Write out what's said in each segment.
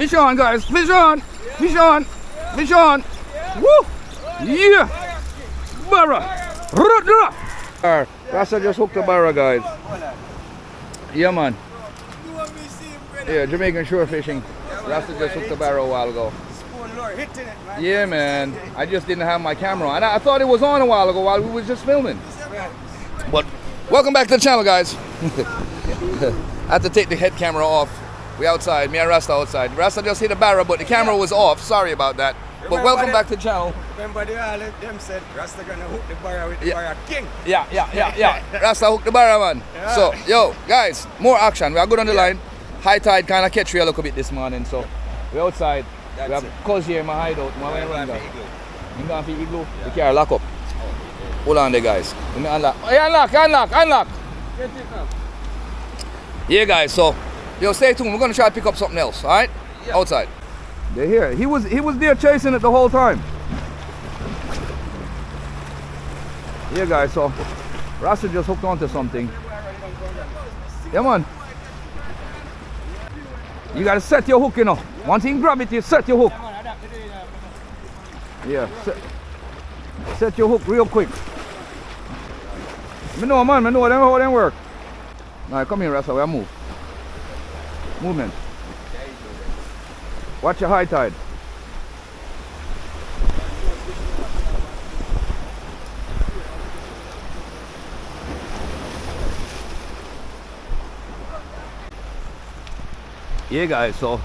fish on, guys. Fish on. Fish on. Fish on. Woo! Yeah! Barra! Rasta just hooked a barra, guys. Yeah, man. Yeah, Jamaican shore fishing. Rasta just hooked a barra a while ago. Yeah, man. I just didn't have my camera on. I thought it was on a while ago while we was just filming. But welcome back to the channel, guys. I had to take the head camera off. We outside. Me and Rasta outside. Rasta just hit a barra, but the camera was off. Sorry about that. But welcome back to the channel. Remember them said Rasta gonna hook the barra with the barra king. Yeah. Rasta hooked the barra, man. Yeah. So, yo, guys, more action. We are good on the line. High tide kind of catch you a little bit this morning. So, we're outside. We have Cuz here in my hideout. I'm going for igloo. The car lock up. Hold on there, guys. Let me unlock. Hey, unlock. Yeah, guys, so, yo, stay tuned. We're going to try to pick up something else, all right? Yeah. Outside. They're here. He was there chasing it the whole time. Yeah, guys, so Rasta just hooked onto something. Yeah, man. You gotta set your hook, you know. Once you grab it, you set your hook. Yeah, set your hook real quick. Me know, man. Me know how them work. Alright, come here, Rasta. We'll move. Movement. Watch your high tide. Yeah, guys, so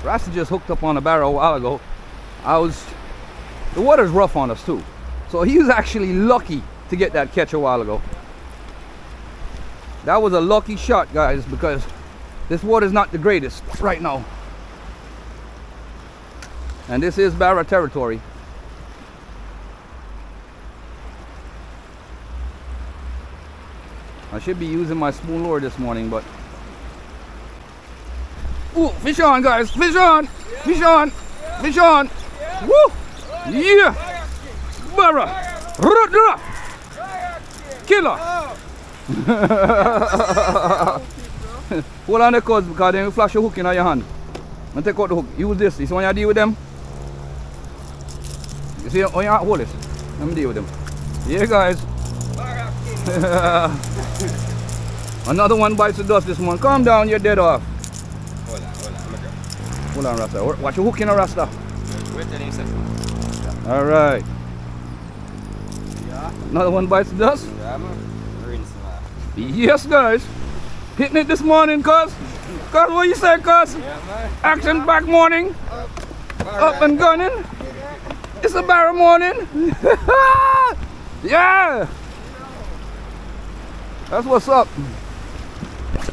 Rasta just hooked up on a barra a while ago. The water's rough on us too. So he was actually lucky to get that catch a while ago. That was a lucky shot, guys, because this water's not the greatest right now. And this is barra territory. I should be using my spoon lure this morning, but ooh, fish on, guys, fish on, fish on, fish on. Woo! Yeah! Barra! Killer! Hold on the Cuz, because then you flash your hook in your hand. And take out the hook. Use this. This one you deal with them. You see, oh yeah, hold it. Let me deal with them. Yeah, guys. Another one bites the dust this morning. Calm down, you're dead off. Hold on, Rasta. Watch your hook in a Rasta. Alright. Another one bites the dust. Yes, guys. Hitting it this morning, Cuz. Cuz, what you say, Cuz? Action back morning. Up and gunning. It's a barra morning. Yeah. That's what's up.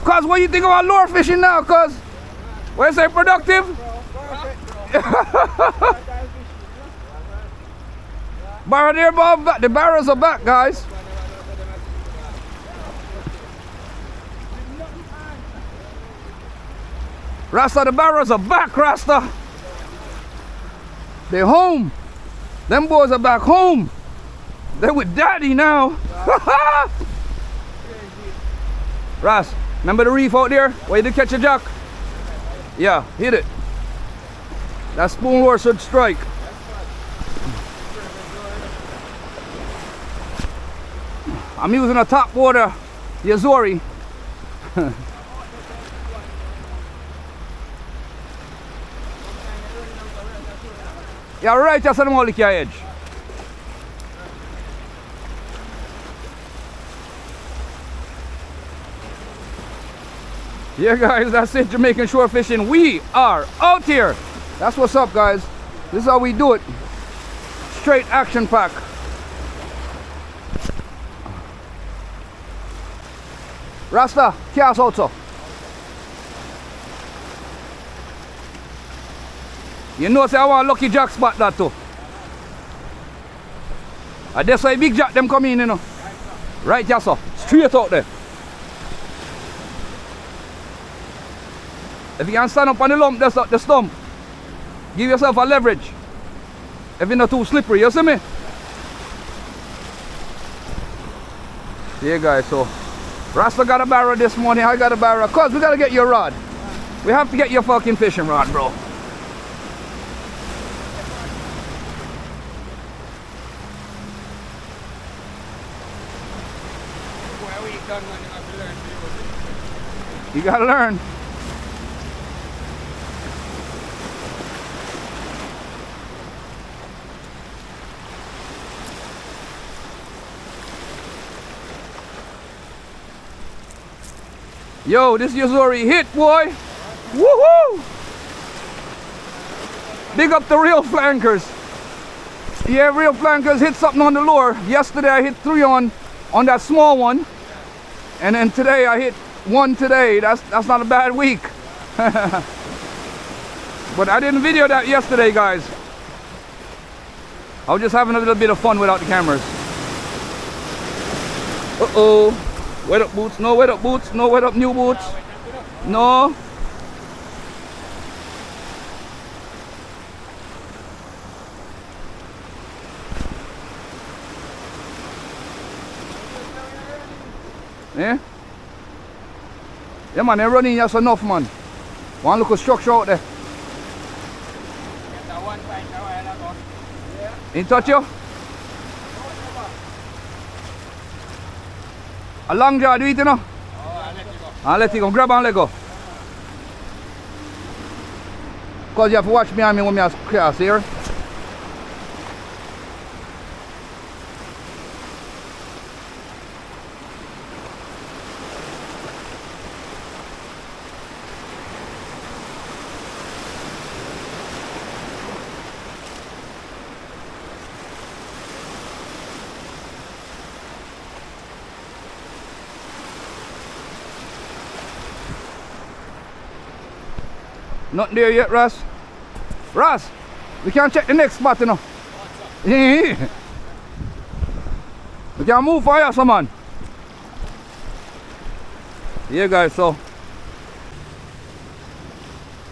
Cuz, what do you think about lure fishing now, Cuz? What you say, productive? Barra there, Bob. The barras are back, guys. Rasta, the barras are back, Rasta. They're home. Them boys are back home. They're with daddy now. Ras, remember the reef out there where you did catch a jack? Yeah, hit it. That spoon lure should strike. I'm using a top water Yazori. Yeah, right, just on the edge. Yeah, guys, that's it. Jamaican shore fishing. We are out here. That's what's up, guys. This is how we do it. Straight action pack. Rasta, cast also. You know, say I want lucky jack spot that too. And that's why big jack them come in, you know. Right, yes, sir. Straight out there. If you can stand up on the lump, that's the stump. Give yourself a leverage. If you're not too slippery, you see me? Yeah, guys, so Rasta got a barra this morning, I got a barra. Cuz we gotta get your rod. We have to get your fucking fishing rod, bro. a week done, man, you have to learn to use it. You gotta learn. Yo, this Yuzuri hit, boy. Woohoo! Big up the real flankers. Yeah, real flankers hit something on the lure. Yesterday I hit 3 on that small one. And then today I hit 1 today. That's not a bad week. But I didn't video that yesterday, guys. I was just having a little bit of fun without the cameras. Uh-oh. Wet up boots, no wet up boots, no wet up new boots. No. Yeah? Yeah, man, they're running just enough, man. One look of structure out there. In touch you? A long jaw, do it, you know? I'll let you go. Grab and let go. Because you have to watch me and me when I cross here. Not there yet, Russ. Russ, we can check the next spot, you know. Yeah. We can move for you, man. Yeah, guys, so.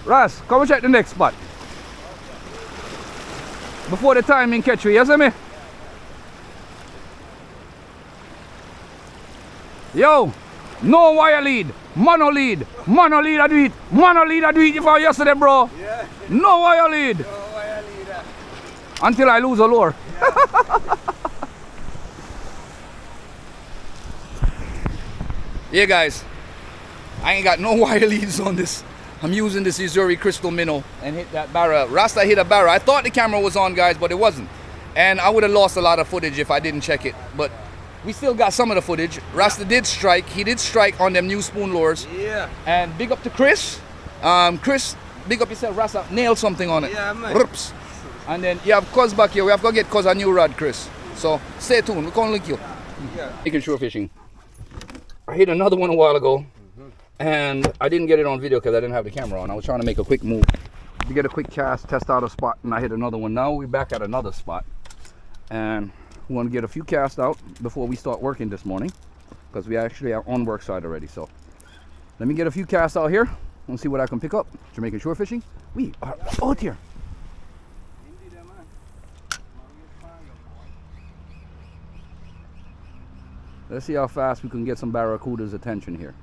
Russ, come and check the next spot. Before the timing catch you, you see me? Yo, no wire lead. Mono lead I do it. Mono lead I do it for yesterday, bro. Yeah. No wire lead. No wire lead. Until I lose a lure. Yeah, guys. I ain't got no wire leads on this. I'm using this Yuzuri Crystal Minnow and hit that barra. Rasta hit a barra. I thought the camera was on, guys, but it wasn't. And I would have lost a lot of footage if I didn't check it. But we still got some of the footage. Rasta did strike. He did strike on them new spoon lures. Yeah. And big up to Chris. Chris, big up yourself. Rasta nailed something on it. Yeah, man. Rups. And then you have Cuz back here. We have to get Cuz a new rod, Chris. So stay tuned. We're going to link you. Yeah. Jamaican shore fishing. I hit another one a while ago. And I didn't get it on video because I didn't have the camera on. I was trying to make a quick move to get a quick cast, test out a spot, and I hit another one. Now we're back at another spot. And we want to get a few casts out before we start working this morning, because we actually are on work side already. So let me get a few casts out here and see what I can pick up. Jamaican shore fishing. We are out here. Let's see how fast we can get some Barracuda's attention here.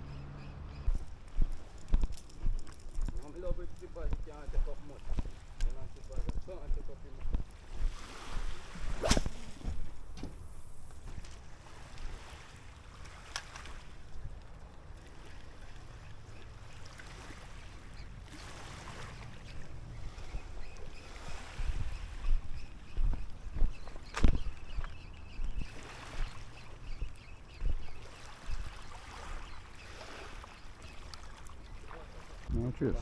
No, cheers.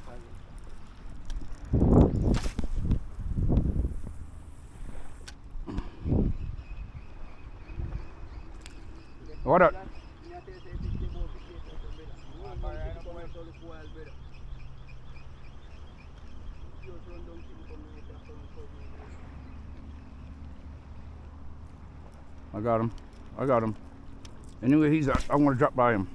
What up? I got him. I got him. Anyway, he's I want to drop by him.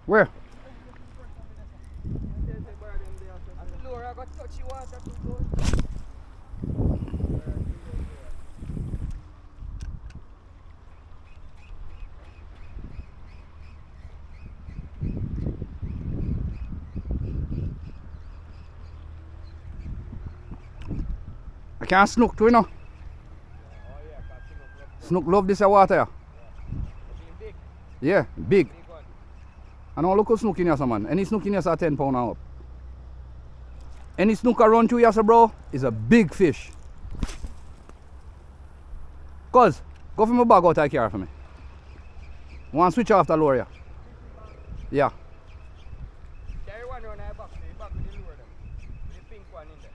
Where? I can't snook too, you know. Snook love this water. Yeah, big. I don't look at snook in here, man. Any snook in here is a 10 pound and up. Any snook around 2 years, bro, is a big fish. Cuz, go for my bag out of here for me. Want to switch off the lure, yeah? Yeah. Carry one around our back, so you back with the lure them. With the pink one in there.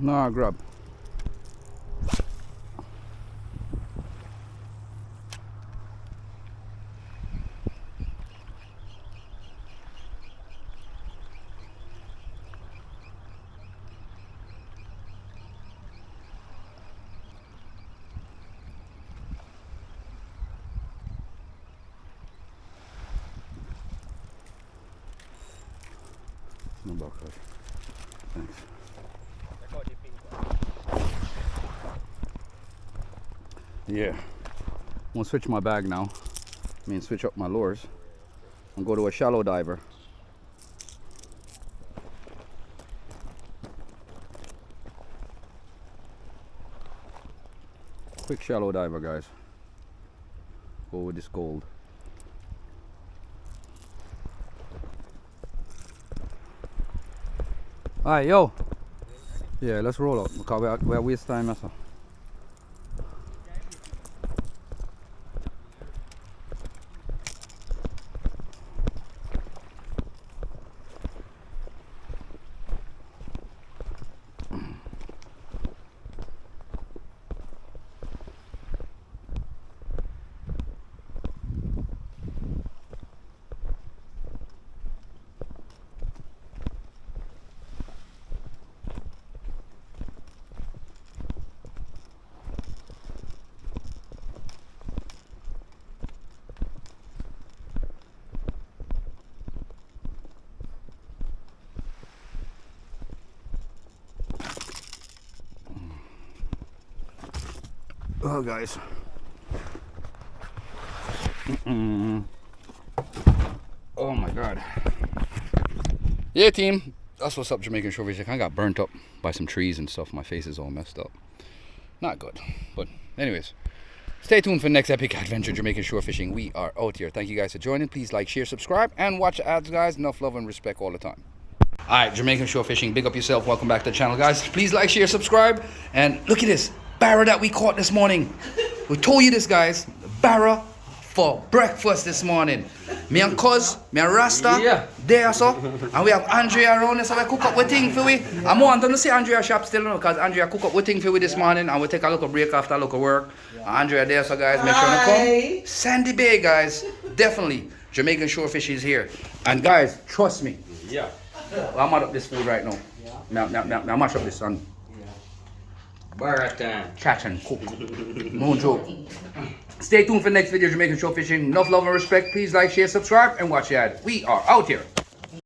No, grab. No back, thanks. Check out the pink one. Yeah. I'm gonna switch my bag now. I mean, switch up my lures and go to a shallow diver. Quick shallow diver, guys. Go with this gold. Alright, yo. Yeah, let's roll out because we are waste time, so. Oh, guys. Oh my god. Yeah, team. That's what's up, Jamaican Shore Fishing. I got burnt up by some trees and stuff. My face is all messed up. Not good. But anyways, stay tuned for the next epic adventure, Jamaican Shore Fishing. We are out here. Thank you guys for joining. Please like, share, subscribe, and watch the ads, guys. Enough love and respect all the time. Alright, Jamaican Shore Fishing. Big up yourself. Welcome back to the channel, guys. Please like, share, subscribe. And look at this barra that we caught this morning. We told you this, guys. Barra for breakfast this morning. Me and Cuz, me and Rasta, there so. And we have Andrea around here, so we cook up with thing for we. I'm wanting to see Andrea shop still, because Andrea cook up with thing for we this morning, and we take a little break after a little work. Andrea there, so guys, make sure to come. Sandy Bay, guys, definitely. Jamaican Shore Fish is here. And guys, trust me. Yeah. I'm out of this food right now. Now mash up this son. Barracuda. Catch and cook. No joke. Stay tuned for the next video, Jamaican Shore Fishing. Enough love and respect. Please like, share, subscribe, and watch the ad. We are out here.